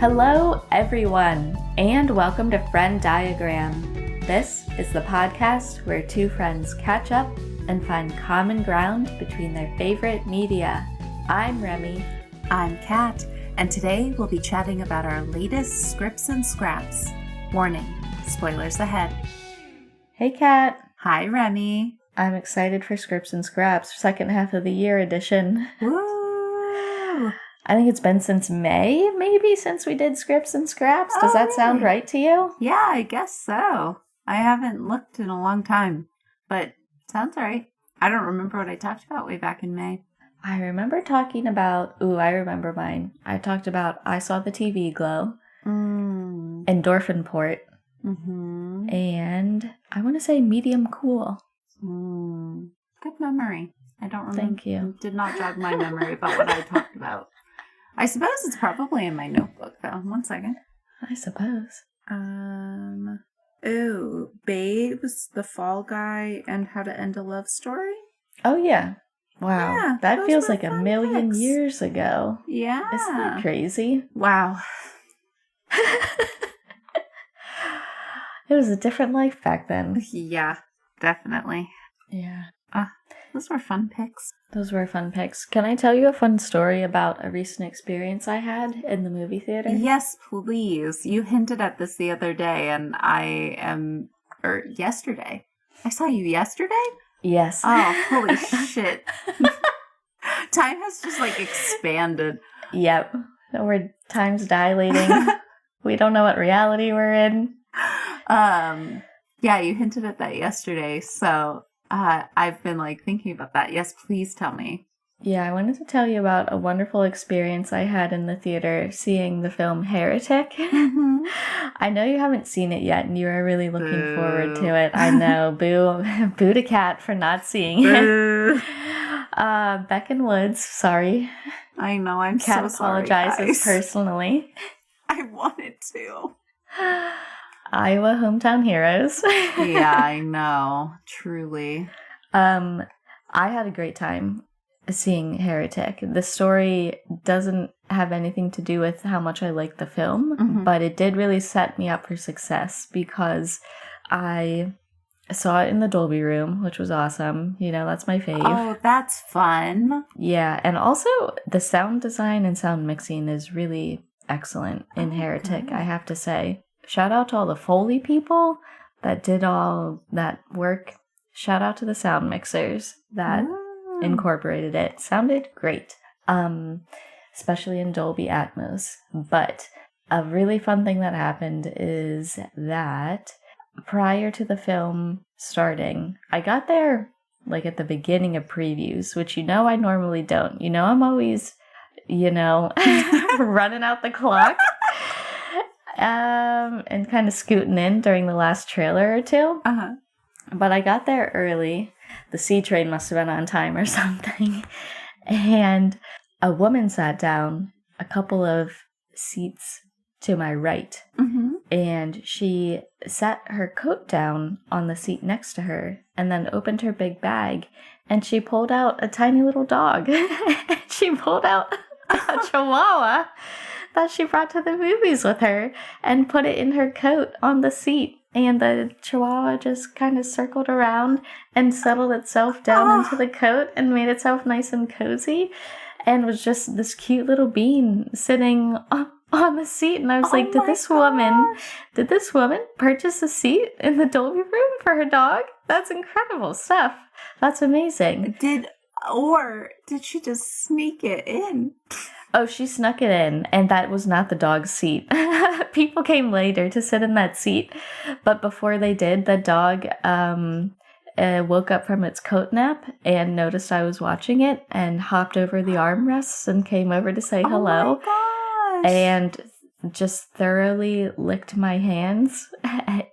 Hello, everyone, and welcome to Friend Diagram. This is the podcast where two friends catch up and find common ground between their favorite media. I'm Remy. I'm Kat, and today we'll be chatting about our latest Scrips and Scraps. Warning, spoilers ahead. Hey, Kat. Hi, Remy. I'm excited for Scrips and Scraps, second half of the year edition. Woo! I think it's been since May, maybe, since we did Scrips and Scraps. Does that sound right to you? Yeah, I guess so. I haven't looked in a long time, but sounds right. I don't remember what I talked about way back in May. I remember talking about, I remember mine. I talked about I Saw the TV Glow, Endorphin Port, and I want to say Medium Cool. Good memory. I don't remember. Thank you. Did not jog my memory about what I talked about. I suppose it's probably in my notebook, though. 1 second. I suppose. Babes, The Fall Guy, and How to End a Love Story? Oh, yeah. Wow. Yeah, that feels were like a fun million picks. years ago. Yeah. Isn't that crazy? Wow. It was a different life back then. Yeah, definitely. Yeah. Those were fun picks. Those were fun picks. Can I tell you a fun story about a recent experience I had in the movie theater? Yes, please. You hinted at this the other day, and yesterday. I saw you yesterday? Yes. Oh, holy shit. Time has just, expanded. Yep. We're time's dilating. We don't know what reality we're in. Yeah, you hinted at that yesterday, so I've been, thinking about that. Yes, please tell me. Yeah, I wanted to tell you about a wonderful experience I had in the theater seeing the film Heretic. I know you haven't seen it yet, and you are really looking forward to it. I know. Boo to Kat for not seeing it. Beckon Woods, sorry. I know, I'm Kat so sorry, apologizes guys. personally. I wanted to. Iowa Hometown Heroes. Yeah, I know. Truly. I had a great time seeing Heretic. The story doesn't have anything to do with how much I like the film, but it did really set me up for success because I saw it in the Dolby Room, which was awesome. You know, that's my fave. Oh, that's fun. Yeah, and also the sound design and sound mixing is really excellent in Heretic, good. I have to say. Shout out to all the Foley people that did all that work. Shout out to the sound mixers that incorporated it. Sounded great, especially in Dolby Atmos. But a really fun thing that happened is that prior to the film starting, I got there at the beginning of previews, which I normally don't. I'm always, running out the clock. And kind of scooting in during the last trailer or two. But I got there early. The C train must have been on time or something. And a woman sat down a couple of seats to my right. And she set her coat down on the seat next to her and then opened her big bag. And she pulled out a tiny little dog. She pulled out a chihuahua that she brought to the movies with her and put it in her coat on the seat. And the chihuahua just kind of circled around and settled itself down into the coat and made itself nice and cozy and was just this cute little bean sitting on the seat. And I was like, did this woman purchase a seat in the Dolby Room for her dog? That's incredible stuff. That's amazing. Did she just sneak it in? Oh, she snuck it in, and that was not the dog's seat. People came later to sit in that seat, but before they did, the dog woke up from its coat nap and noticed I was watching it and hopped over the armrests and came over to say hello. Oh my gosh. And just thoroughly licked my hands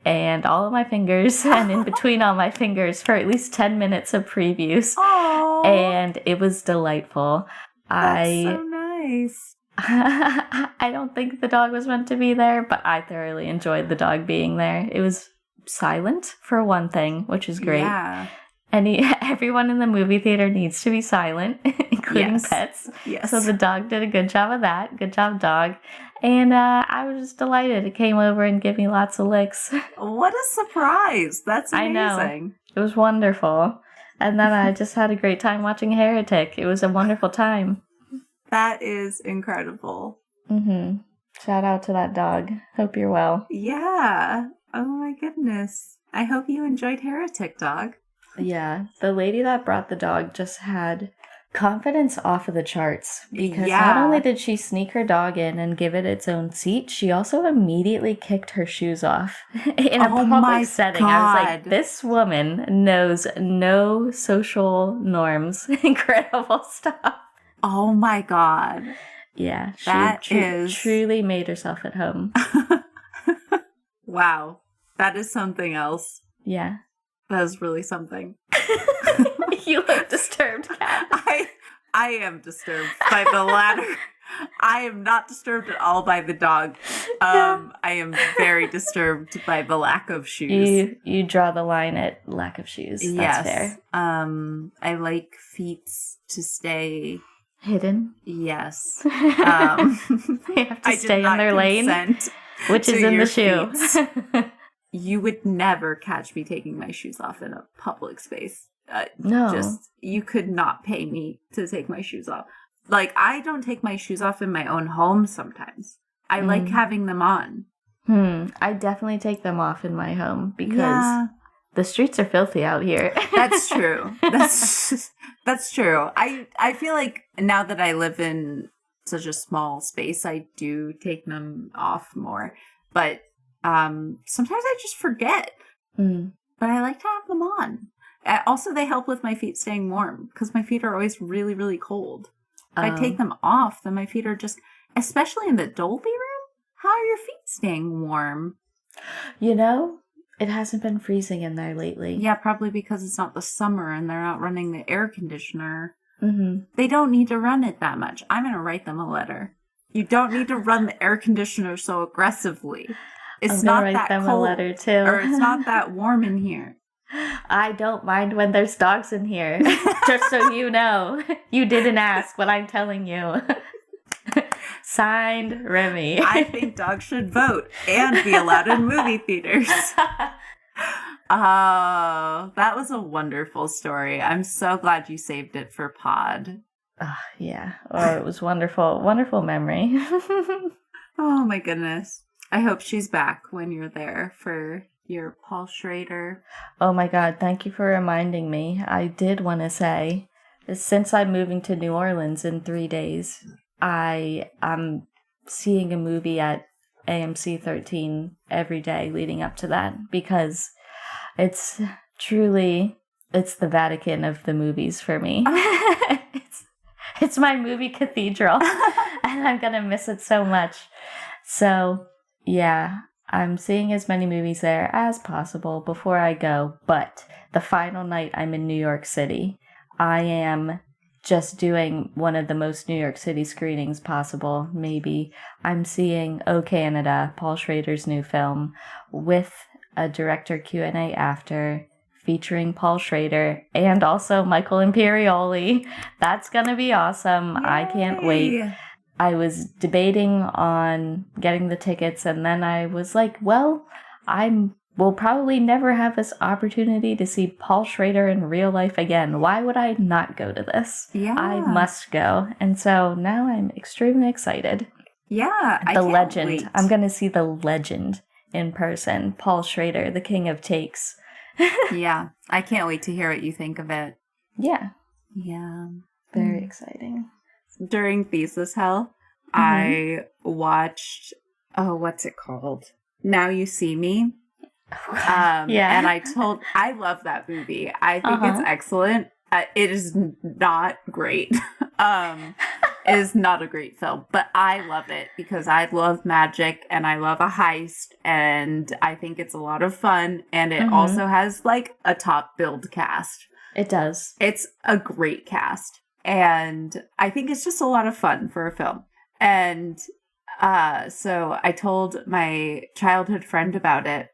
and all of my fingers and in between all my fingers for at least 10 minutes of previews. Aww. And it was delightful. That's so nice. I don't think the dog was meant to be there, but I thoroughly enjoyed the dog being there. It was silent, for one thing, which is great. Yeah. Everyone in the movie theater needs to be silent, including pets. Yes. So the dog did a good job of that. Good job, dog. And I was just delighted. It came over and gave me lots of licks. What a surprise. That's amazing. I know. It was wonderful. And then I just had a great time watching Heretic. It was a wonderful time. That is incredible. Mm-hmm. Shout out to that dog. Hope you're well. Yeah. Oh my goodness. I hope you enjoyed Heretic, dog. Yeah. The lady that brought the dog just had confidence off of the charts. Because not only did she sneak her dog in and give it its own seat, she also immediately kicked her shoes off in a public setting. God. I was like, this woman knows no social norms. Incredible stuff. Oh my God. Yeah, she truly made herself at home. Wow. That is something else. Yeah. That is really something. You look disturbed, Kat. I am disturbed by the latter. I am not disturbed at all by the dog. I am very disturbed by the lack of shoes. You draw the line at lack of shoes. That's fair. I like feet to stay hidden. Yes. They have to stay in their lane, which is in the shoe. You would never catch me taking my shoes off in a public space. No. You could not pay me to take my shoes off. Like, I don't take my shoes off in my own home sometimes. I like having them on. I definitely take them off in my home because the streets are filthy out here. That's true. That's true. I feel like now that I live in such a small space, I do take them off more. But sometimes I just forget. But I like to have them on. Also, they help with my feet staying warm because my feet are always really, really cold. If I take them off, then my feet are just, especially in the Dolby room, how are your feet staying warm? You know, it hasn't been freezing in there lately. Yeah, probably because it's not the summer and they're not running the air conditioner. They don't need to run it that much. I'm going to write them a letter. You don't need to run the air conditioner so aggressively. It's not that cold. A letter too. Or it's not that warm in here. I don't mind when there's dogs in here. Just so you know. You didn't ask, but I'm telling you. Signed, Remy. I think dogs should vote and be allowed in movie theaters. Oh, that was a wonderful story. I'm so glad you saved it for pod. Yeah. Oh, it was wonderful. Wonderful memory. Oh, my goodness. I hope she's back when you're there for your Paul Schrader. Oh my God, thank you for reminding me. I did want to say, since I'm moving to New Orleans in 3 days, I'm seeing a movie at AMC 13 every day leading up to that because it's the Vatican of the movies for me. It's my movie cathedral and I'm going to miss it so much. So, yeah. I'm seeing as many movies there as possible before I go, but the final night I'm in New York City, I am just doing one of the most New York City screenings possible, maybe. I'm seeing Oh Canada, Paul Schrader's new film, with a director Q&A after, featuring Paul Schrader and also Michael Imperioli. That's gonna be awesome. Yay. I can't wait. I was debating on getting the tickets, and then I was like, well, will probably never have this opportunity to see Paul Schrader in real life again. Why would I not go to this? Yeah. I must go. And so now I'm extremely excited. Yeah, the legend. Wait. I'm going to see the legend in person. Paul Schrader, the king of takes. Yeah, I can't wait to hear what you think of it. Yeah. Yeah. Very exciting. During thesis hell, I watched, what's it called? Now You See Me. Yeah. And I love that movie. I think it's excellent. It is not great. It is not a great film, but I love it because I love magic and I love a heist and I think it's a lot of fun and it also has like a top billed cast. It does. It's a great cast. And I think it's just a lot of fun for a film. And so I told my childhood friend about it.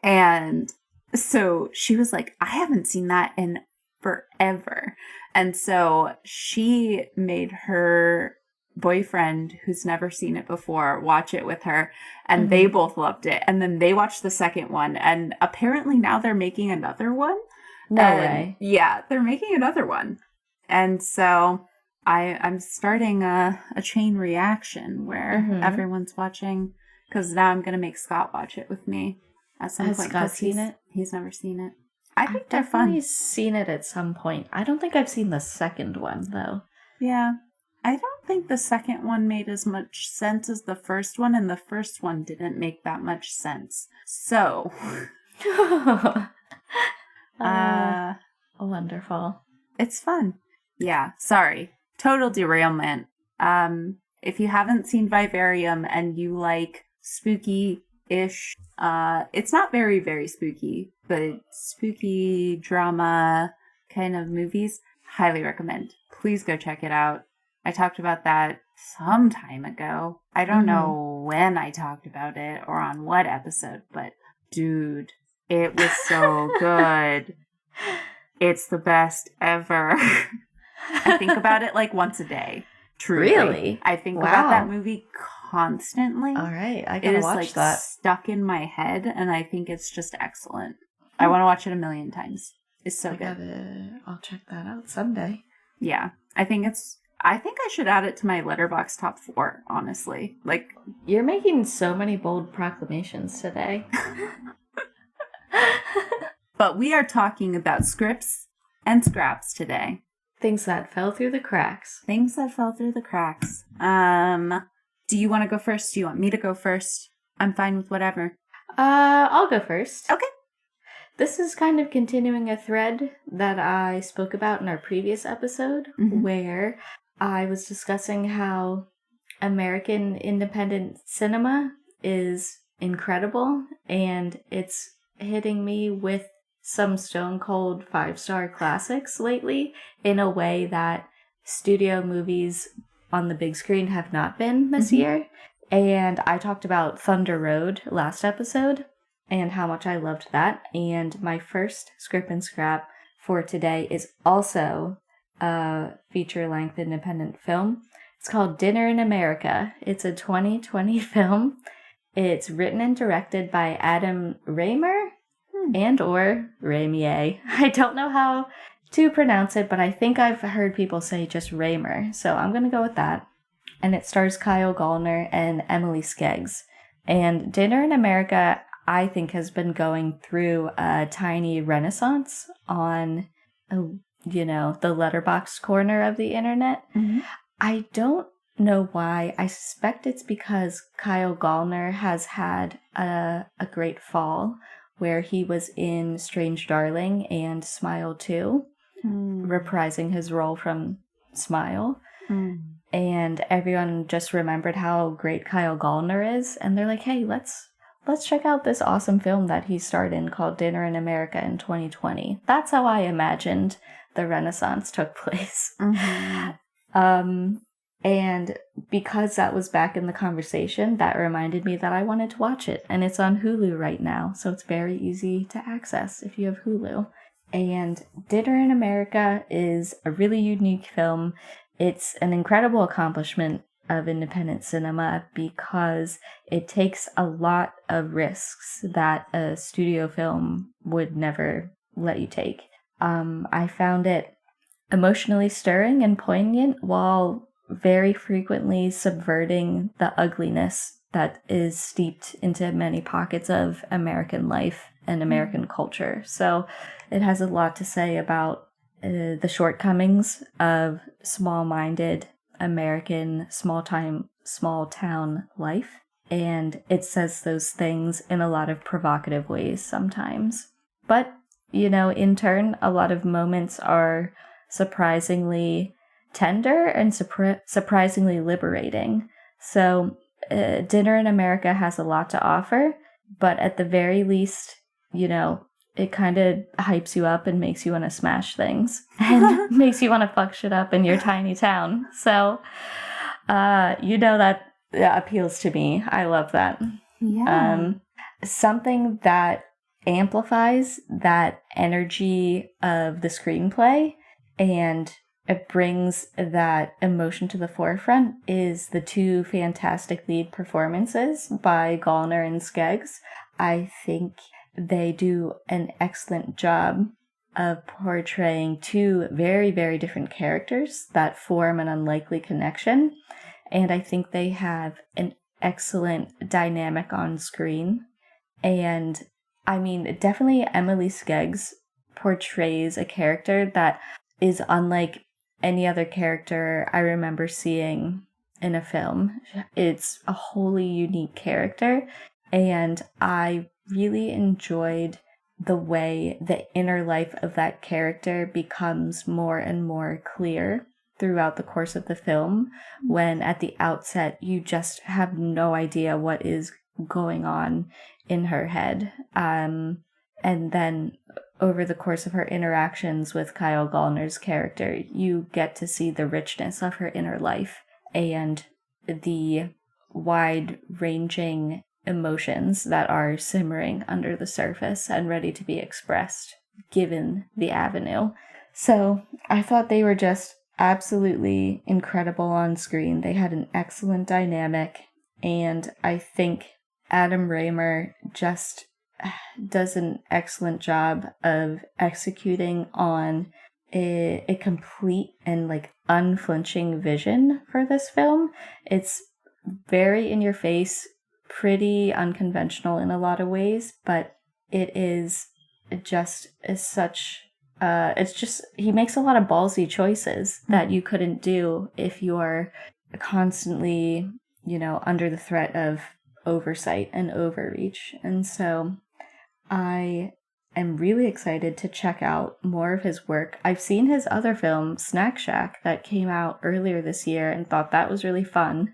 And so she was like, I haven't seen that in forever. And so she made her boyfriend, who's never seen it before, watch it with her, and they both loved it. And then they watched the second one, and apparently now they're making another one. No way. Yeah, they're making another one. And so I'm starting a chain reaction where everyone's watching, because now I'm going to make Scott watch it with me at some point. Has Scott seen it? He's never seen it. I think I've they're fun. definitely seen it at some point. I don't think I've seen the second one, though. Yeah. I don't think the second one made as much sense as the first one, and the first one didn't make that much sense. So... wonderful. It's fun. Yeah, sorry. Total derailment. If you haven't seen Vivarium and you like spooky-ish, it's not very, very spooky, but spooky drama kind of movies, highly recommend. Please go check it out. I talked about that some time ago. I don't know when I talked about it or on what episode, but dude, it was so good. It's the best ever. I think about it like once a day. Truly. Really? I think about that movie constantly. All right, I gotta watch that. It's stuck in my head, and I think it's just excellent. I want to watch it 1,000,000 times. It's so good. I'll check that out someday. Yeah, I think I should add it to my Letterboxd top 4, honestly. Like, you're making so many bold proclamations today. But we are talking about scripts and scraps today. Things that fell through the cracks. Things that fell through the cracks. Do you want to go first? Do you want me to go first? I'm fine with whatever. I'll go first. Okay. This is kind of continuing a thread that I spoke about in our previous episode, where I was discussing how American independent cinema is incredible, and it's hitting me with some stone cold 5-star classics lately in a way that studio movies on the big screen have not been this year. And I talked about Thunder Road last episode and how much I loved that. And my first script and scrap for today is also a feature-length independent film. It's called Dinner in America. It's a 2020 film. It's written and directed by Adam Raymer and or Ramier. I don't know how to pronounce it, but I think I've heard people say just Raymer, so I'm going to go with that. And it stars Kyle Gallner and Emily Skeggs. And Dinner in America, I think, has been going through a tiny renaissance on, the Letterboxd corner of the internet. I don't know why. I suspect it's because Kyle Gallner has had a great fall, where he was in Strange Darling and Smile 2, reprising his role from Smile. And everyone just remembered how great Kyle Gallner is, and they're like, hey, let's check out this awesome film that he starred in called Dinner in America in 2020. That's how I imagined the Renaissance took place. And because that was back in the conversation, that reminded me that I wanted to watch it. And it's on Hulu right now, so it's very easy to access if you have Hulu. And Dinner in America is a really unique film. It's an incredible accomplishment of independent cinema because it takes a lot of risks that a studio film would never let you take. I found it emotionally stirring and poignant while very frequently subverting the ugliness that is steeped into many pockets of American life and American culture. So it has a lot to say about the shortcomings of small-minded American small town life. And it says those things in a lot of provocative ways sometimes. But, in turn, a lot of moments are surprisingly tender and surprisingly liberating. So Dinner in America has a lot to offer, but at the very least, it kind of hypes you up and makes you want to smash things and makes you want to fuck shit up in your tiny town. So, that appeals to me. I love that. Yeah. Something that amplifies that energy of the screenplay and it brings that emotion to the forefront is the two fantastic lead performances by Gallner and Skeggs. I think they do an excellent job of portraying two very, very different characters that form an unlikely connection. And I think they have an excellent dynamic on screen. And I mean, definitely Emily Skeggs portrays a character that is unlike any other character I remember seeing in a film. It's a wholly unique character, and I really enjoyed the way the inner life of that character becomes more and more clear throughout the course of the film, when at the outset you just have no idea what is going on in her head. And then over the course of her interactions with Kyle Gallner's character, you get to see the richness of her inner life and the wide-ranging emotions that are simmering under the surface and ready to be expressed, given the avenue. So I thought they were just absolutely incredible on screen. They had an excellent dynamic, and I think Adam Raymer just does an excellent job of executing on a complete and like unflinching vision for this film. It's very in your face, pretty unconventional in a lot of ways, but it is just is such it's just, he makes a lot of ballsy choices that you couldn't do if you're constantly, under the threat of oversight and overreach. And so I am really excited to check out more of his work. I've seen his other film, Snack Shack, that came out earlier this year and thought that was really fun.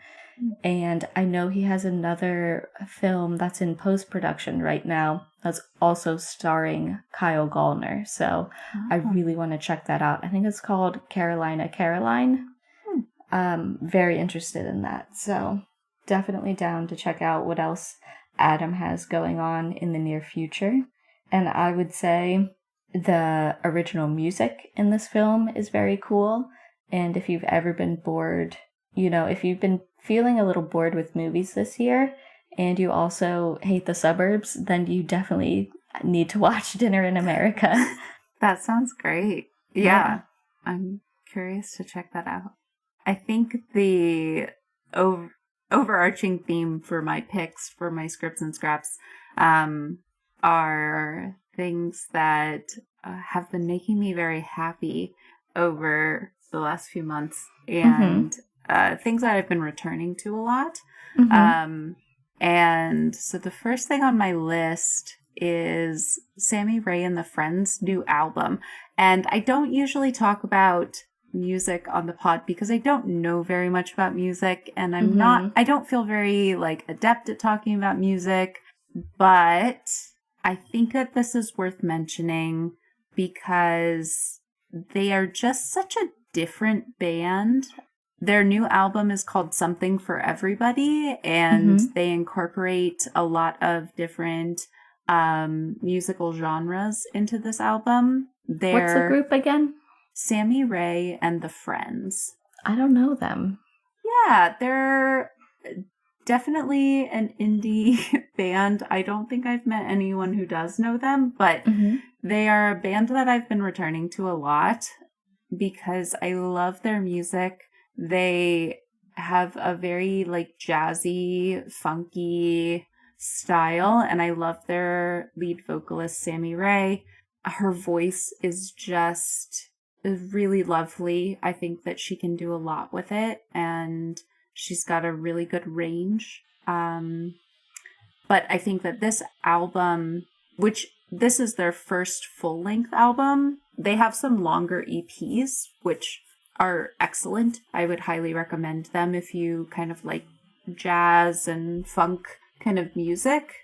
And I know he has another film that's in post-production right now that's also starring Kyle Gallner. So I really want to check that out. I think it's called Carolina Caroline. Very interested in that. So definitely down to check out what else Adam has going on in the near future. And I would say the original music in this film is very cool. And if you've ever been bored, if you've been feeling a little bored with movies this year and you also hate the suburbs, then you definitely need to watch Dinner in America. That sounds great. Yeah. I'm curious to check that out. I think the overarching theme for my picks for my Scripts and Scraps are things that have been making me very happy over the last few months, and things that I've been returning to a lot. And so the first thing on my list is Sammy Ray and the Friends' new album. And I don't usually talk about music on the pod because I don't know very much about music, and I don't feel very adept at talking about music, but I think that this is worth mentioning because they are just such a different band. Their new album is called Something for Everybody, and they incorporate a lot of different musical genres into this album. What's the group again? Sammy Ray and the Friends. I don't know them. Yeah, they're definitely an indie band. I don't think I've met anyone who does know them, but they are a band that I've been returning to a lot because I love their music. They have a very jazzy, funky style, and I love their lead vocalist, Sammy Ray. Her voice is just really lovely. I think that she can do a lot with it, and she's got a really good range. But I think that this album, which this is their first full-length album, they have some longer EPs, which are excellent. I would highly recommend them if you kind of like jazz and funk kind of music.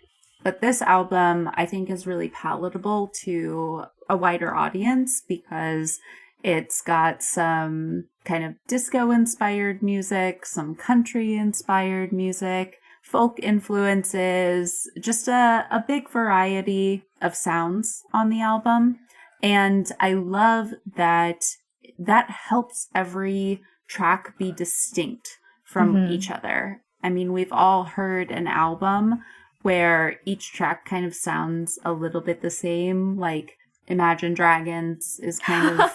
But this album, I think, is really palatable to a wider audience because it's got some kind of disco-inspired music, some country-inspired music, folk influences, just a big variety of sounds on the album. And I love that that helps every track be distinct from each other. I mean, we've all heard an album where each track kind of sounds a little bit the same, like Imagine Dragons is kind of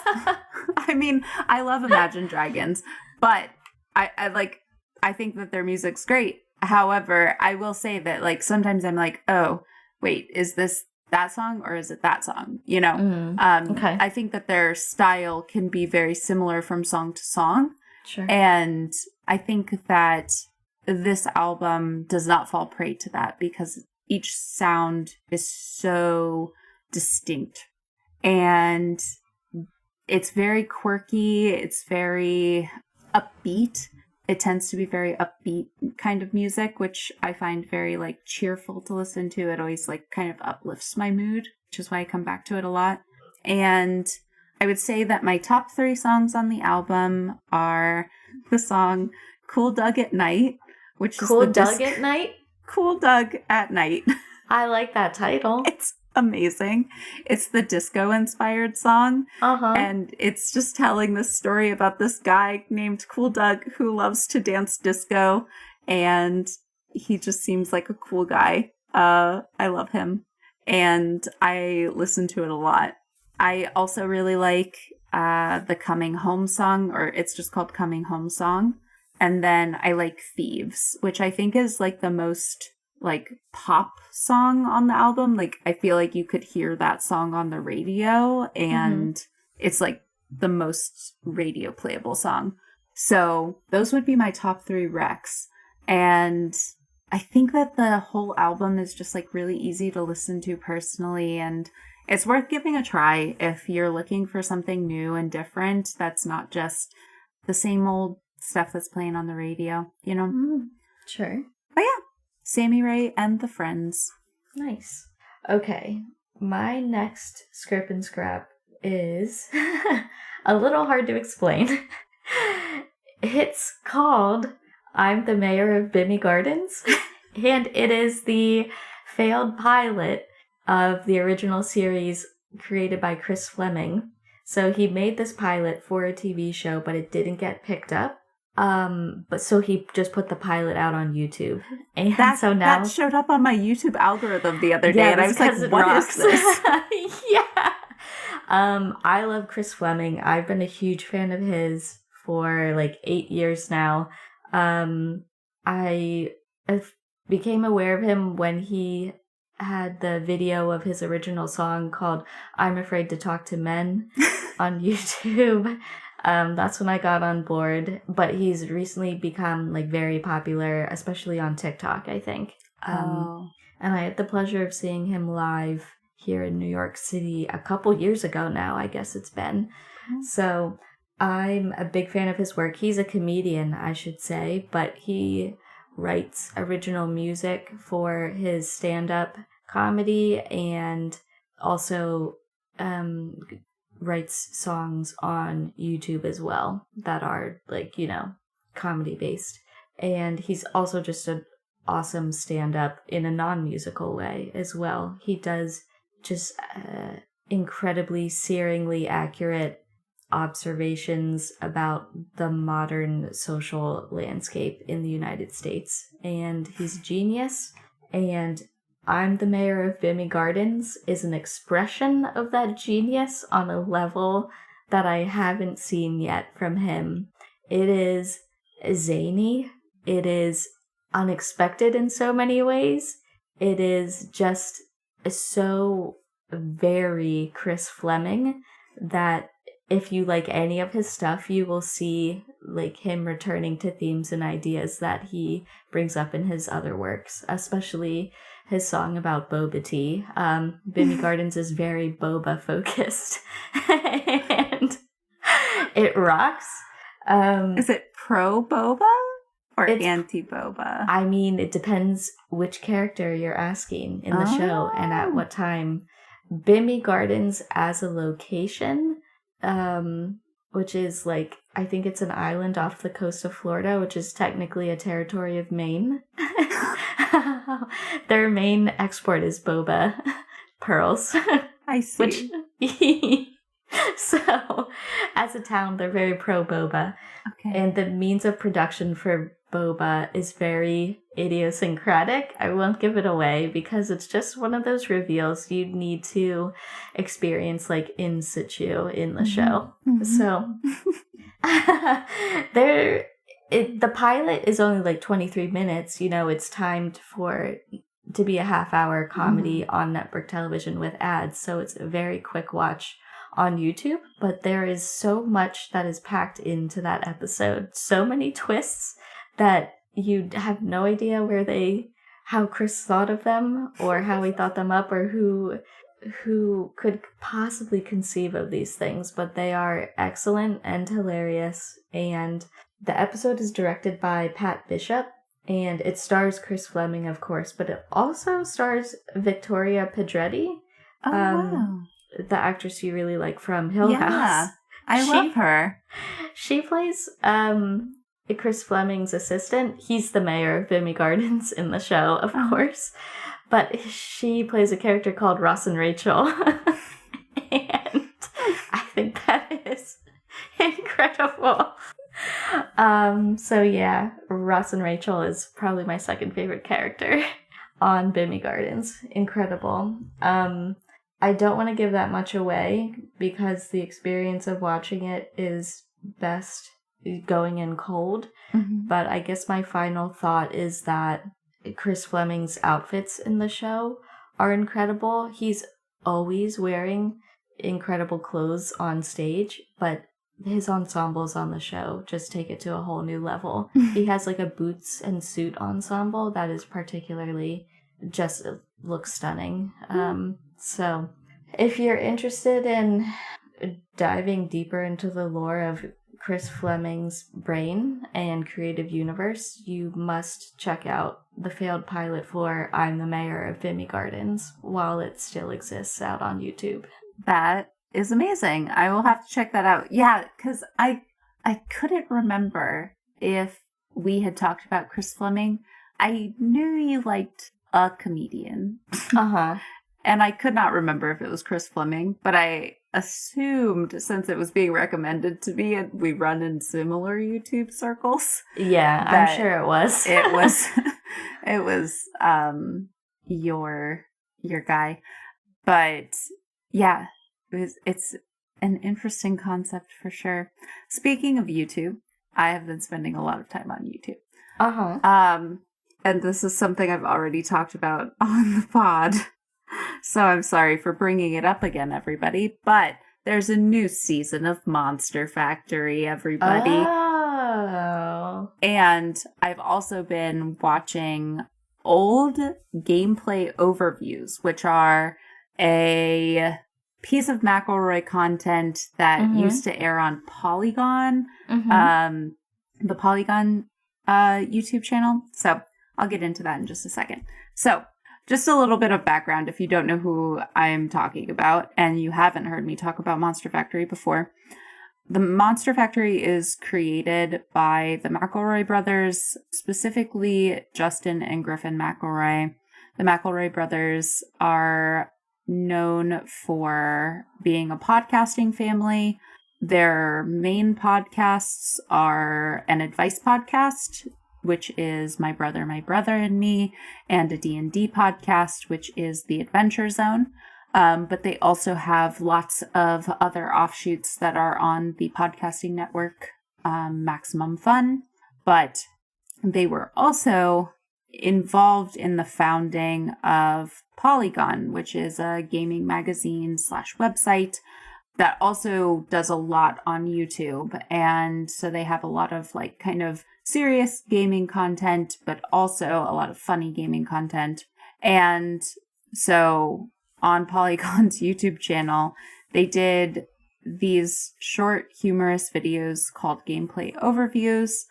I mean, I love Imagine Dragons, but I think that their music's great. However, I will say that like sometimes I'm like, oh, wait, is this that song or is it that song? You know? Okay. I think that their style can be very similar from song to song. Sure. And I think that this album does not fall prey to that because each sound is so distinct. And it's very quirky. It's very upbeat. It tends to be very upbeat kind of music, which I find very like cheerful to listen to. It always like kind of uplifts my mood, which is why I come back to it a lot. And I would say that my top 3 songs on the album are the song Cool Doug at Night, which Cool is Doug at Night? Cool Doug at Night. I like that title. It's amazing. It's the disco inspired song. And it's just telling this story about this guy named Cool Doug who loves to dance disco, and he just seems like a cool guy. I love him, and I listen to it a lot. I also really like the Coming Home song, or it's just called Coming Home song. And then I like Thieves, which I think is like the most like pop song on the album. Like I feel like you could hear that song on the radio, and it's like the most radio playable song. So those would be my top 3 recs. And I think that the whole album is just like really easy to listen to personally, and it's worth giving a try if you're looking for something new and different that's not just the same old stuff that's playing on the radio, you know? Sure. But yeah, Sammy Ray and the Friends. Nice. Okay, my next Scrip and Scrap is a little hard to explain. It's called I'm the Mayor of Bimmy Gardens, and it is the failed pilot of the original series created by Chris Fleming. So he made this pilot for a TV show, but it didn't get picked up. But so he just put the pilot out on YouTube, and so now that showed up on my YouTube algorithm the other day, and I was like, "What is this?" Yeah. I love Chris Fleming. I've been a huge fan of his for like 8 years now. I became aware of him when he had the video of his original song called I'm Afraid to Talk to Men on YouTube. That's when I got on board, but he's recently become like very popular, especially on TikTok, I think. And I had the pleasure of seeing him live here in New York City a couple years ago now, I guess it's been. So I'm a big fan of his work. He's a comedian, I should say, but he writes original music for his stand-up comedy and also writes songs on YouTube as well that are like, you know, comedy based. And he's also just an awesome stand-up in a non-musical way as well. He does just incredibly searingly accurate observations about the modern social landscape in the United States. And he's a genius. And I'm the Mayor of Bimmy Gardens is an expression of that genius on a level that I haven't seen yet from him. It is zany. It is unexpected in so many ways. It is just so very Chris Fleming that if you like any of his stuff, you will see like him returning to themes and ideas that he brings up in his other works, especially his song about boba tea. Bimmy Gardens is very boba focused and it rocks. Is it pro boba or anti boba? I mean, it depends which character you're asking in the show and at what time. Bimmy Gardens as a location, which is like, I think it's an island off the coast of Florida, which is technically a territory of Maine. Their main export is boba pearls. I see. Which So, as a town, they're very pro boba. Okay. And the means of production for boba is very idiosyncratic. I won't give it away because it's just one of those reveals you need to experience like in situ in the show. Mm-hmm. So, the pilot is only like 23 minutes. You know, it's timed to be a half-hour comedy on network television with ads. So it's a very quick watch on YouTube, but there is so much that is packed into that episode. So many twists that you have no idea how Chris thought of them or how he thought them up or who could possibly conceive of these things, but they are excellent and hilarious. And the episode is directed by Pat Bishop, and it stars Chris Fleming, of course, but it also stars Victoria Pedretti. Oh, wow. The actress you really like from Hill House. Yeah, I love her. She plays Chris Fleming's assistant. He's the mayor of Bimmy Gardens in the show, of course. But she plays a character called Ross and Rachel. And I think that is incredible. So yeah, Ross and Rachel is probably my second favorite character on Bimmy Gardens. Incredible. I don't want to give that much away because the experience of watching it is best going in cold. Mm-hmm. But I guess my final thought is that Chris Fleming's outfits in the show are incredible. He's always wearing incredible clothes on stage, but his ensembles on the show just take it to a whole new level. He has like a boots and suit ensemble that is particularly just looks stunning. So if you're interested in diving deeper into the lore of Chris Fleming's brain and creative universe, you must check out the failed pilot for I'm the Mayor of Bimmy Gardens while it still exists out on YouTube. That is amazing. I will have to check that out. Yeah, because I couldn't remember if we had talked about Chris Fleming. I knew you liked a comedian. Uh-huh. And I could not remember if it was Chris Fleming, but I assumed since it was being recommended to me and we run in similar YouTube circles. Yeah, I'm sure it was. it was your guy. But yeah, it's an interesting concept for sure. Speaking of YouTube, I have been spending a lot of time on YouTube. Uh-huh. And this is something I've already talked about on the pod. So I'm sorry for bringing it up again, everybody. But there's a new season of Monster Factory, everybody. Oh. And I've also been watching old gameplay overviews, which are a piece of McElroy content that used to air on Polygon, the Polygon YouTube channel. So I'll get into that in just a second. So just a little bit of background if you don't know who I'm talking about and you haven't heard me talk about Monster Factory before. The Monster Factory is created by the McElroy brothers, specifically Justin and Griffin McElroy. The McElroy brothers are known for being a podcasting family. Their main podcasts are an advice podcast, which is My Brother and Me, and a D&D podcast, which is The Adventure Zone. But they also have lots of other offshoots that are on the podcasting network, Maximum Fun. But they were also involved in the founding of Polygon, which is a gaming magazine / website that also does a lot on YouTube. And so they have a lot of like kind of serious gaming content, but also a lot of funny gaming content. And so on Polygon's YouTube channel, they did these short humorous videos called gameplay overviews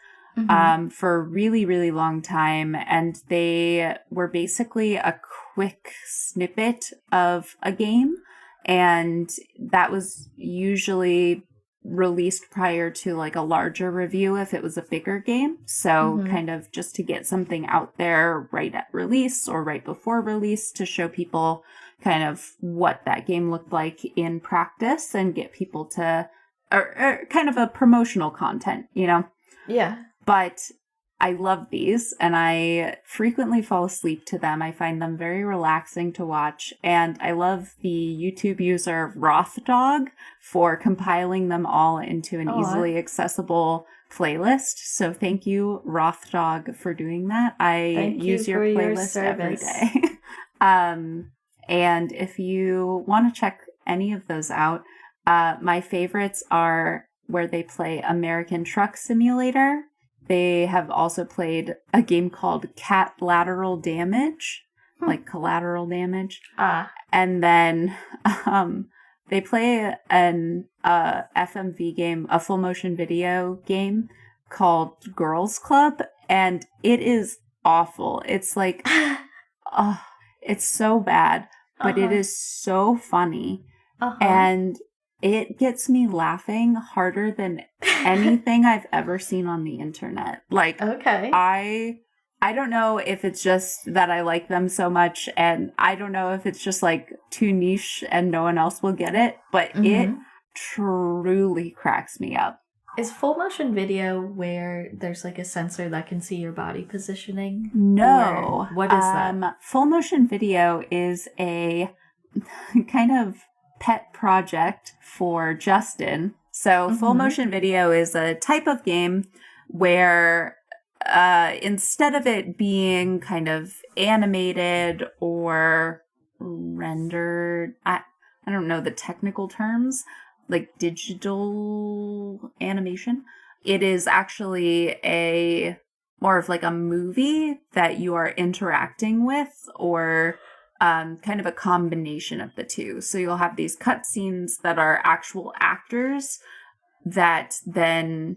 for a really, really long time. And they were basically a quick snippet of a game. And that was usually released prior to like a larger review if it was a bigger game. So kind of just to get something out there right at release or right before release to show people kind of what that game looked like in practice and get people to, or kind of a promotional content, you know? Yeah. But I love these and I frequently fall asleep to them. I find them very relaxing to watch. And I love the YouTube user Rothdog for compiling them all into an easily accessible playlist. So thank you, Rothdog, for doing that. I use your playlist every day. And if you want to check any of those out, my favorites are where they play American Truck Simulator. They have also played a game called Cat Lateral Damage, like collateral damage. And then they play an FMV game, a full motion video game called Girls Club, and it is awful. It's like, it's so bad, but it is so funny. And it gets me laughing harder than anything I've ever seen on the internet. Like, I don't know if it's just that I like them so much, and I don't know if it's just like too niche and no one else will get it, but it truly cracks me up. Is full motion video where there's like a sensor that can see your body positioning? No. Or what is that? Full motion video is a kind of pet project for Justin. So full motion video is a type of game where instead of it being kind of animated or rendered, I don't know the technical terms, like digital animation, it is actually more of like a movie that you are interacting with, or kind of a combination of the two. So you'll have these cutscenes that are actual actors that then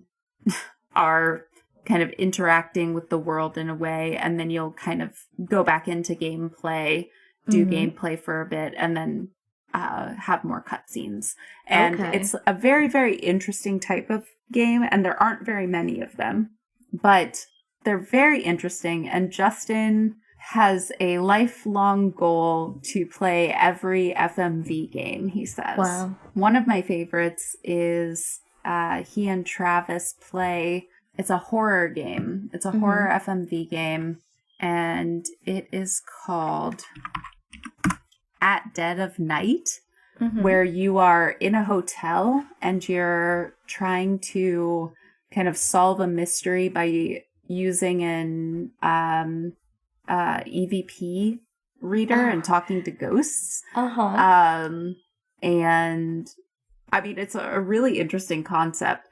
are kind of interacting with the world in a way, and then you'll kind of go back into gameplay, do gameplay for a bit, and then have more cutscenes. And it's a very, very interesting type of game, and there aren't very many of them, but they're very interesting. And Justin has a lifelong goal to play every FMV game, he says. Wow. One of my favorites is he and Travis play, it's a horror game. It's a horror FMV game, and it is called At Dead of Night, where you are in a hotel and you're trying to kind of solve a mystery by using an EVP reader and talking to ghosts. And I mean, it's a really interesting concept.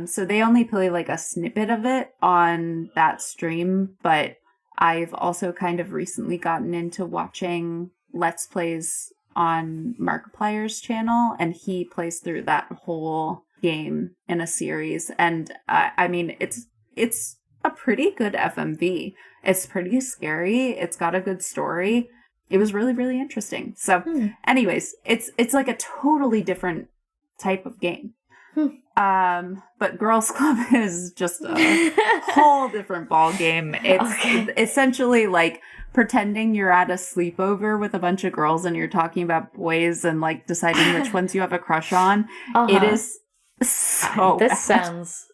So they only play like a snippet of it on that stream, but I've also kind of recently gotten into watching Let's Plays on Markiplier's channel, and he plays through that whole game in a series. And I mean, it's a pretty good FMV. It's pretty scary. It's got a good story. It was really, really interesting. So anyways, it's like a totally different type of game. But Girls Club is just a whole different ball game. It's essentially like pretending you're at a sleepover with a bunch of girls and you're talking about boys and like deciding which ones you have a crush on. It is so This sounds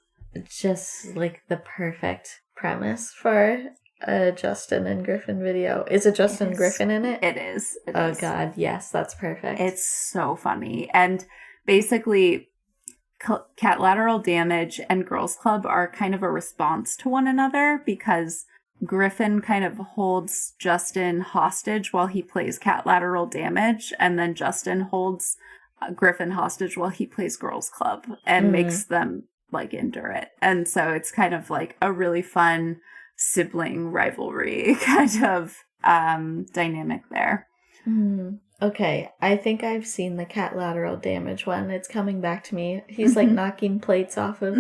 just like the perfect premise for a Justin and Griffin video. Is it Justin Griffin in it? It is. God, yes, that's perfect. It's so funny. And basically, Cat Lateral Damage and Girls Club are kind of a response to one another, because Griffin kind of holds Justin hostage while he plays Cat Lateral Damage, and then Justin holds Griffin hostage while he plays Girls Club and makes them like endure it. And so it's kind of like a really fun sibling rivalry kind of dynamic there. Okay, I think I've seen the Cat Lateral Damage one. It's coming back to me. He's like knocking plates off of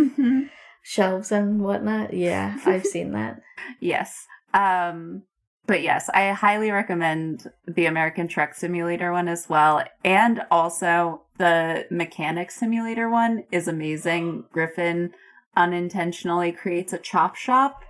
shelves and whatnot. Yeah, I've seen that. Yes. But yes, I highly recommend the American Truck Simulator one as well. And also the mechanic simulator one is amazing. Griffin unintentionally creates a chop shop.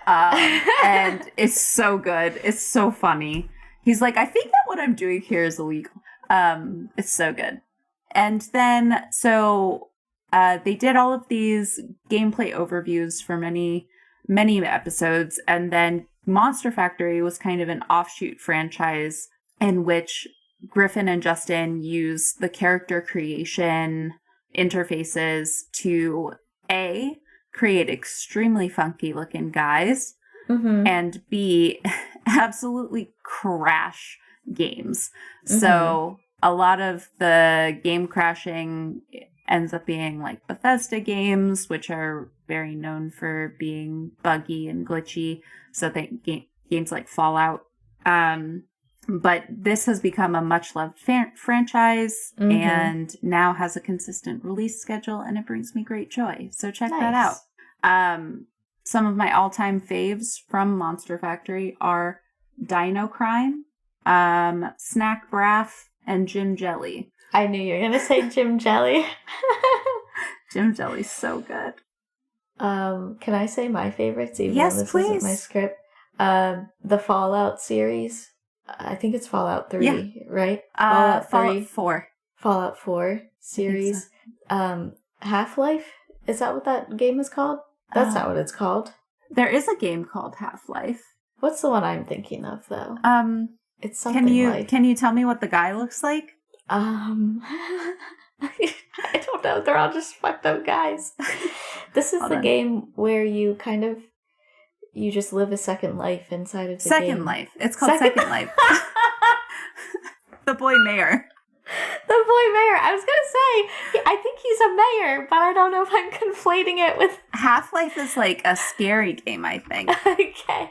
And it's so good. It's so funny. He's like, I think that what I'm doing here is illegal. It's so good. And then, so they did all of these gameplay overviews for many, many episodes. And then Monster Factory was kind of an offshoot franchise in which Griffin and Justin use the character creation interfaces to A, create extremely funky looking guys, and B, absolutely crash games. So a lot of the game crashing ends up being like Bethesda games, which are very known for being buggy and glitchy. So games like Fallout. But this has become a much loved franchise and now has a consistent release schedule, and it brings me great joy. So check that out. Some of my all-time faves from Monster Factory are Dino Crime, Snack Braff, and Jim Jelly. I knew you were going to say Jim Jelly. Jim Jelly's so good. Can I say my favorites? Even yes, though this please. Isn't my script. The Fallout series. I think it's Fallout 3, right? Fallout 3. Fallout 4. Fallout 4 series. So. Half-Life? Is that what that game is called? That's not what it's called. There is a game called Half-Life. What's the one I'm thinking of, though? It's something Can you tell me what the guy looks like? I don't know. They're all just fucked up guys. This is the game where you kind of... You just live a second life inside of the game. Second Life. It's called Second Life. The boy mayor. The boy mayor. I was going to say, I think he's a mayor, but I don't know if I'm conflating it with... Half-Life is like a scary game, I think. Okay.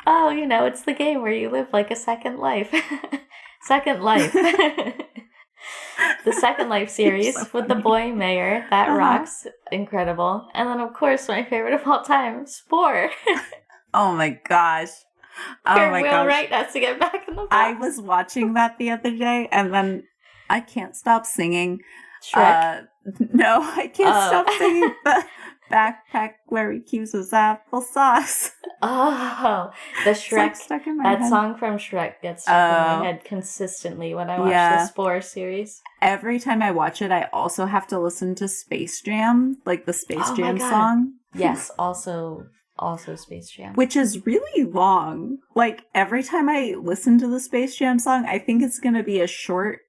Oh, it's the game where you live like a second life. Second Life. The Second Life series so with the boy mayor. That rocks. Incredible. And then, of course, my favorite of all time, Spore. Oh, my gosh. Here, Will Wright has to get back in the box. I was watching that the other day, and then I can't stop singing. Shrek? No, I can't stop singing the backpack where he keeps his applesauce. Oh, the Shrek. Stuck in my head. Song from Shrek gets stuck in my head consistently when I watch the Spore series. Every time I watch it, I also have to listen to Space Jam, like the Space Jam song. Yes, also Space Jam. Which is really long. Like, every time I listen to the Space Jam song, I think it's going to be a short,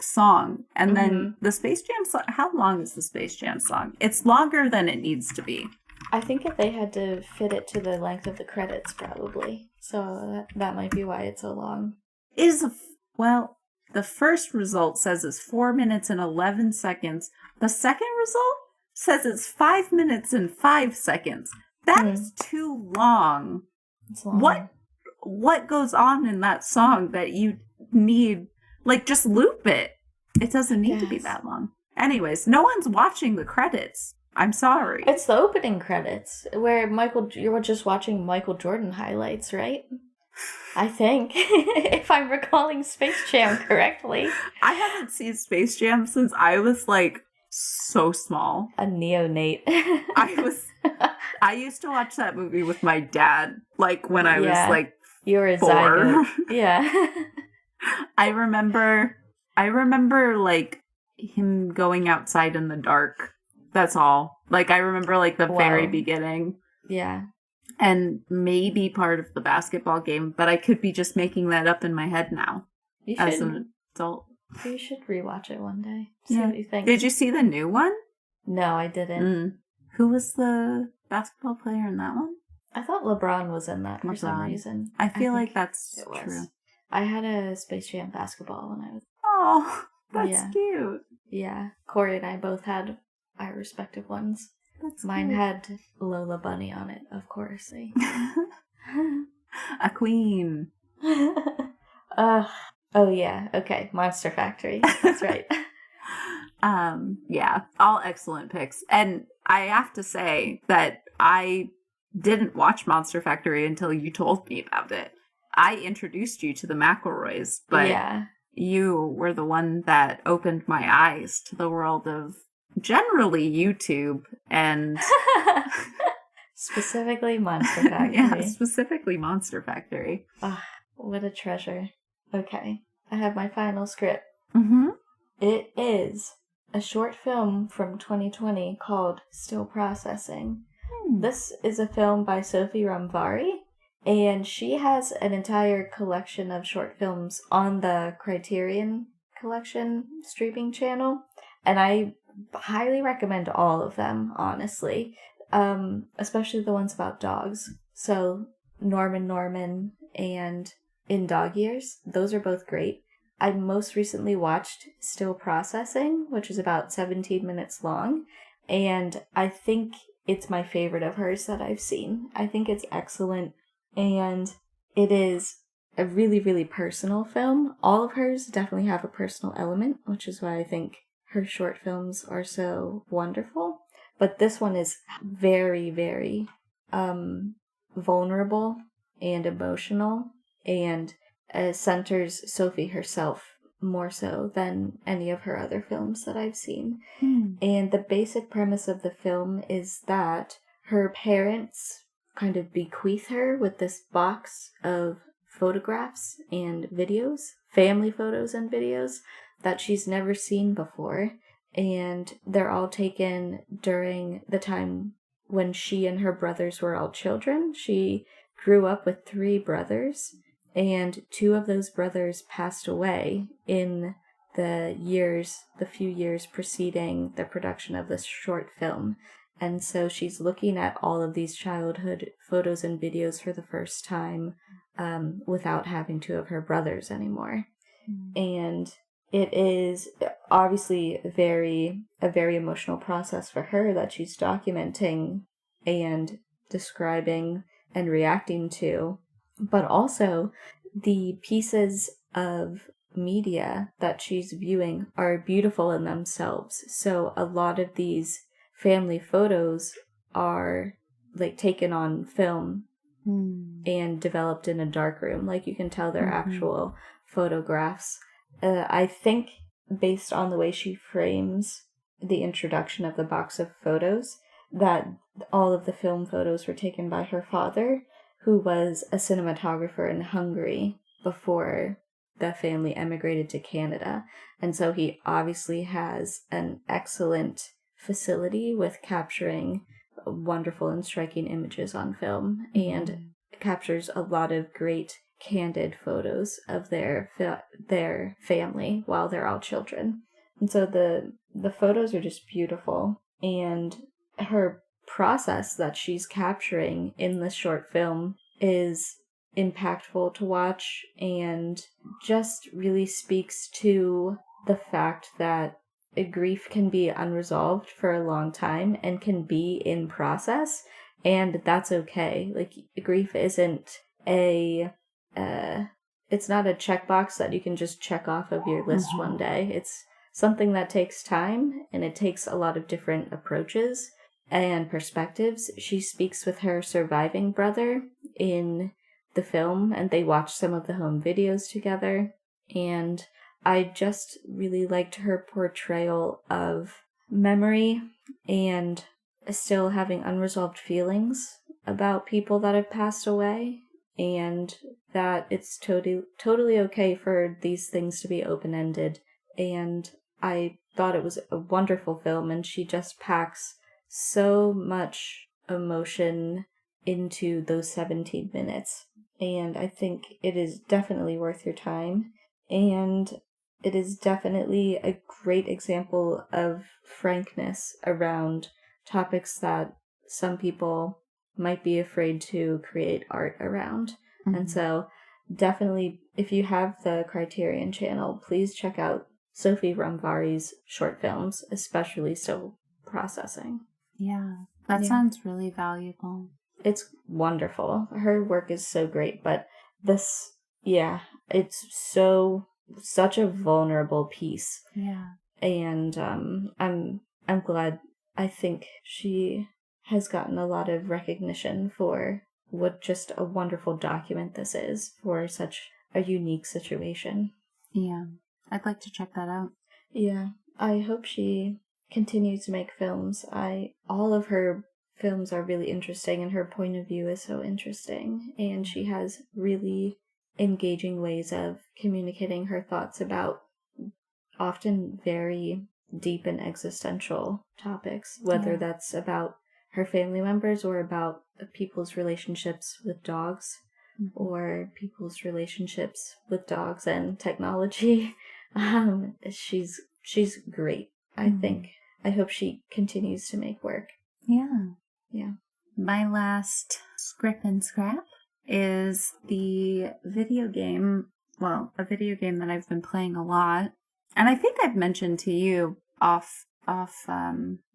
song. And then the Space Jam song, how long is the Space Jam song? It's longer than it needs to be. I think if they had to fit it to the length of the credits, probably. So that might be why it's so long. The first result says it's 4 minutes and 11 seconds. The second result says it's 5 minutes and 5 seconds. That is too long. It's long. What goes on in that song that you need? Just loop it. It doesn't need to be that long. Anyways, no one's watching the credits. I'm sorry. It's the opening credits where you were just watching Michael Jordan highlights, right? I think, if I'm recalling Space Jam correctly. I haven't seen Space Jam since I was so small. A neonate. I used to watch that movie with my dad, when I was you were a 4. zygote. Yeah. I remember him going outside in the dark. That's all. I remember the very beginning. Yeah. And maybe part of the basketball game, but I could be just making that up in my head now. As an adult. You should rewatch it one day. See what you think. Did you see the new one? No, I didn't. Who was the basketball player in that one? I thought LeBron was in that for some reason. I feel like that's true. I had a Space Jam basketball when I was... Oh, that's cute. Yeah. Corey and I both had our respective ones. Mine had Lola Bunny on it, of course. A queen. Oh, yeah. Okay. Monster Factory. That's right. Yeah. All excellent picks. And I have to say that I didn't watch Monster Factory until you told me about it. I introduced you to the McElroys, but you were the one that opened my eyes to the world of generally YouTube and specifically Monster Factory. Yeah, specifically Monster Factory. Ah, what a treasure. Okay, I have my final script. Mm-hmm. It is a short film from 2020 called Still Processing. This is a film by Sophie Ramvari, and she has an entire collection of short films on the Criterion Collection streaming channel, and I highly recommend all of them, honestly, especially the ones about dogs. So Norman and In Dog Years, those are both great. I most recently watched Still Processing, which is about 17 minutes long, and I think it's my favorite of hers that I've seen. I think it's excellent, and it is a really, really personal film. All of hers definitely have a personal element, which is why I think her short films are so wonderful. But this one is very, very vulnerable and emotional, and centers Sophie herself more so than any of her other films that I've seen. And the basic premise of the film is that her parents kind of bequeath her with this box of photographs and videos, family photos and videos that she's never seen before. And they're all taken during the time when she and her brothers were all children. She grew up with 3 brothers, and 2 of those brothers passed away in the few years preceding the production of this short film. And so she's looking at all of these childhood photos and videos for the first time, without having 2 of her brothers anymore. And it is obviously a very emotional process for her that she's documenting and describing and reacting to. But also, the pieces of media that she's viewing are beautiful in themselves. So a lot of these family photos are like taken on film and developed in a darkroom. Like, you can tell they're actual photographs. I think based on the way she frames the introduction of the box of photos, that all of the film photos were taken by her father, who was a cinematographer in Hungary before the family emigrated to Canada. And so he obviously has an excellent facility with capturing wonderful and striking images on film, and captures a lot of great candid photos of their family while they're all children. And so the photos are just beautiful, and her process that she's capturing in this short film is impactful to watch, and just really speaks to the fact that grief can be unresolved for a long time and can be in process, and that's okay. Like, grief isn't it's not a checkbox that you can just check off of your list one day. It's something that takes time, and it takes a lot of different approaches and perspectives. She speaks with her surviving brother in the film, and they watch some of the home videos together, and I just really liked her portrayal of memory and still having unresolved feelings about people that have passed away, and that it's totally okay for these things to be open-ended. And I thought it was a wonderful film, and she just packs so much emotion into those 17 minutes. And I think it is definitely worth your time. And it is definitely a great example of frankness around topics that some people might be afraid to create art around. And so definitely, if you have the Criterion channel, please check out Sophie Ramvari's short films, especially Still Processing. Yeah, that sounds really valuable. It's wonderful. Her work is so great, but this, it's such a vulnerable piece. Yeah. And I'm glad. I think she has gotten a lot of recognition for what just a wonderful document this is for such a unique situation. Yeah. I'd like to check that out. Yeah, I hope she continues to make films. All of her films are really interesting, and her point of view is so interesting, and she has really engaging ways of communicating her thoughts about often very deep and existential topics, whether that's about her family members or about people's relationships with dogs, or people's relationships with dogs and technology. She's great. I think. I hope she continues to make work. Yeah. Yeah. My last script and scrap is the video game. Well, a video game that I've been playing a lot, and I think I've mentioned to you off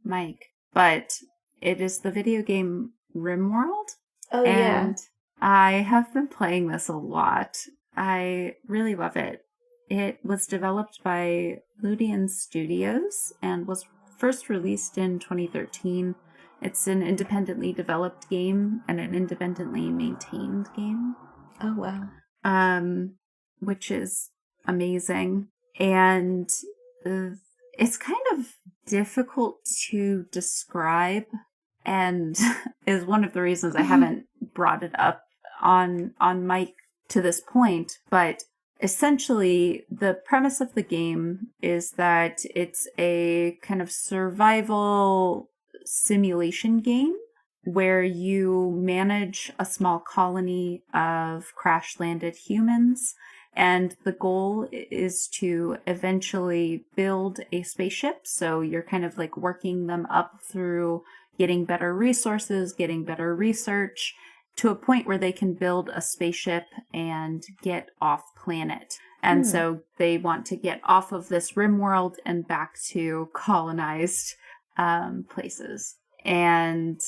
mic, but it is the video game RimWorld. Oh, and I have been playing this a lot. I really love it. It was developed by Ludian Studios and was first released in 2013. It's an independently developed game and an independently maintained game. Oh, wow. Which is amazing. And it's kind of difficult to describe, and is one of the reasons I haven't brought it up on mic to this point. But essentially, the premise of the game is that it's a kind of survival simulation game where you manage a small colony of crash-landed humans, and the goal is to eventually build a spaceship. So you're kind of like working them up through getting better resources, getting better research, to a point where they can build a spaceship and get off planet. And so they want to get off of this rim world and back to colonized places. And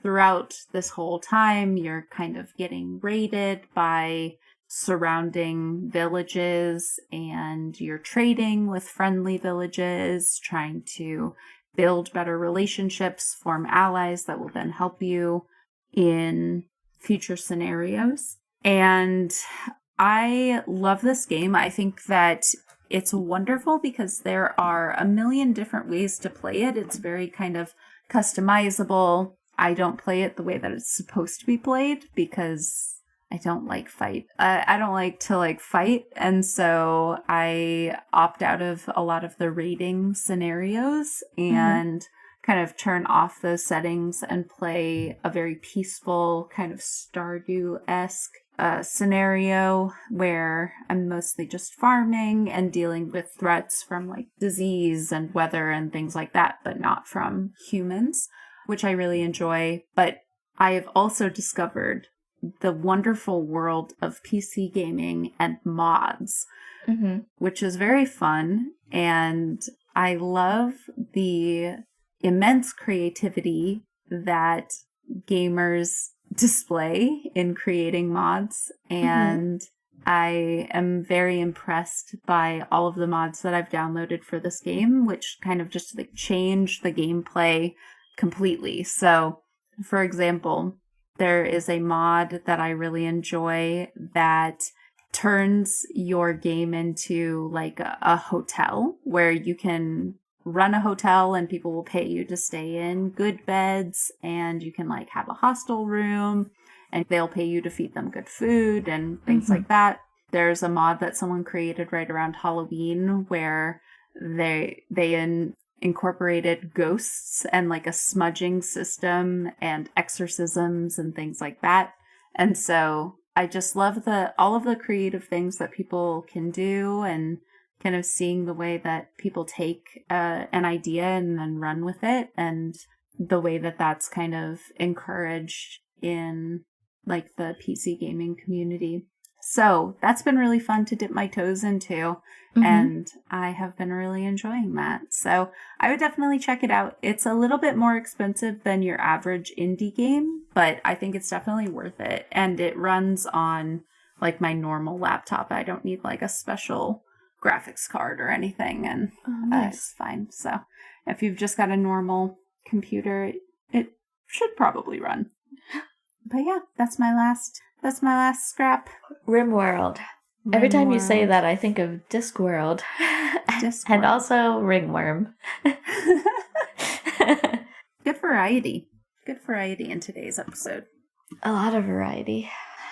throughout this whole time, you're kind of getting raided by surrounding villages, and you're trading with friendly villages, trying to build better relationships, form allies that will then help you in future scenarios. And I love this game. I think that it's wonderful because there are a million different ways to play it. It's very kind of customizable. I don't play it the way that it's supposed to be played because I don't like fight. I don't like to fight. And so I opt out of a lot of the raiding scenarios and kind of turn off those settings and play a very peaceful kind of Stardew-esque scenario where I'm mostly just farming and dealing with threats from disease and weather and things like that, but not from humans, which I really enjoy. But I have also discovered the wonderful world of PC gaming and mods, which is very fun. And I love the immense creativity that gamers display in creating mods. And I am very impressed by all of the mods that I've downloaded for this game, which kind of just change the gameplay completely. So, for example, there is a mod that I really enjoy that turns your game into a hotel where you can run a hotel and people will pay you to stay in good beds, and you can have a hostel room and they'll pay you to feed them good food and things like that. There's a mod that someone created right around Halloween where they incorporated ghosts and a smudging system and exorcisms and things like that. And so I just love all of the creative things that people can do, and kind of seeing the way that people take an idea and then run with it, and the way that that's kind of encouraged in the PC gaming community. So that's been really fun to dip my toes into, and I have been really enjoying that. So I would definitely check it out. It's a little bit more expensive than your average indie game, but I think it's definitely worth it. And it runs on my normal laptop. I don't need a special graphics card or anything, and it's fine. So if you've just got a normal computer, it should probably run. But yeah, that's my last scrap. RimWorld. Every time you say that, I think of Discworld. And also Ringworm. Good variety. Good variety in today's episode. A lot of variety.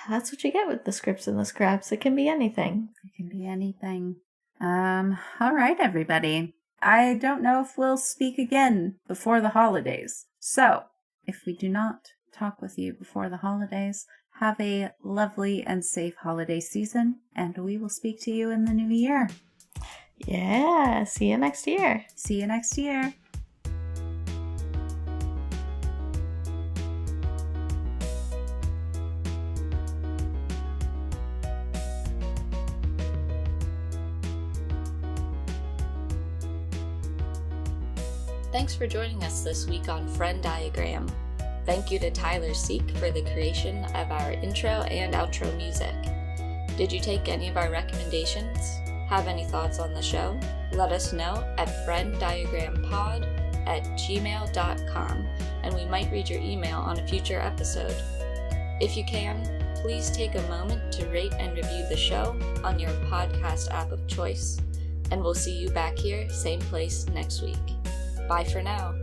That's what you get with the Scrips and the Scraps. It can be anything. It can be anything. All right, everybody. I don't know if we'll speak again before the holidays. So, if we do not talk with you before the holidays, have a lovely and safe holiday season, and we will speak to you in the new year. Yeah, see you next year. See you next year. Thanks for joining us this week on Friend Diagram. Thank you to Tyler Seek for the creation of our intro and outro music. Did you take any of our recommendations? Have any thoughts on the show? Let us know at frienddiagrampod@gmail.com, and we might read your email on a future episode. If you can, please take a moment to rate and review the show on your podcast app of choice, and we'll see you back here, same place next week. Bye for now.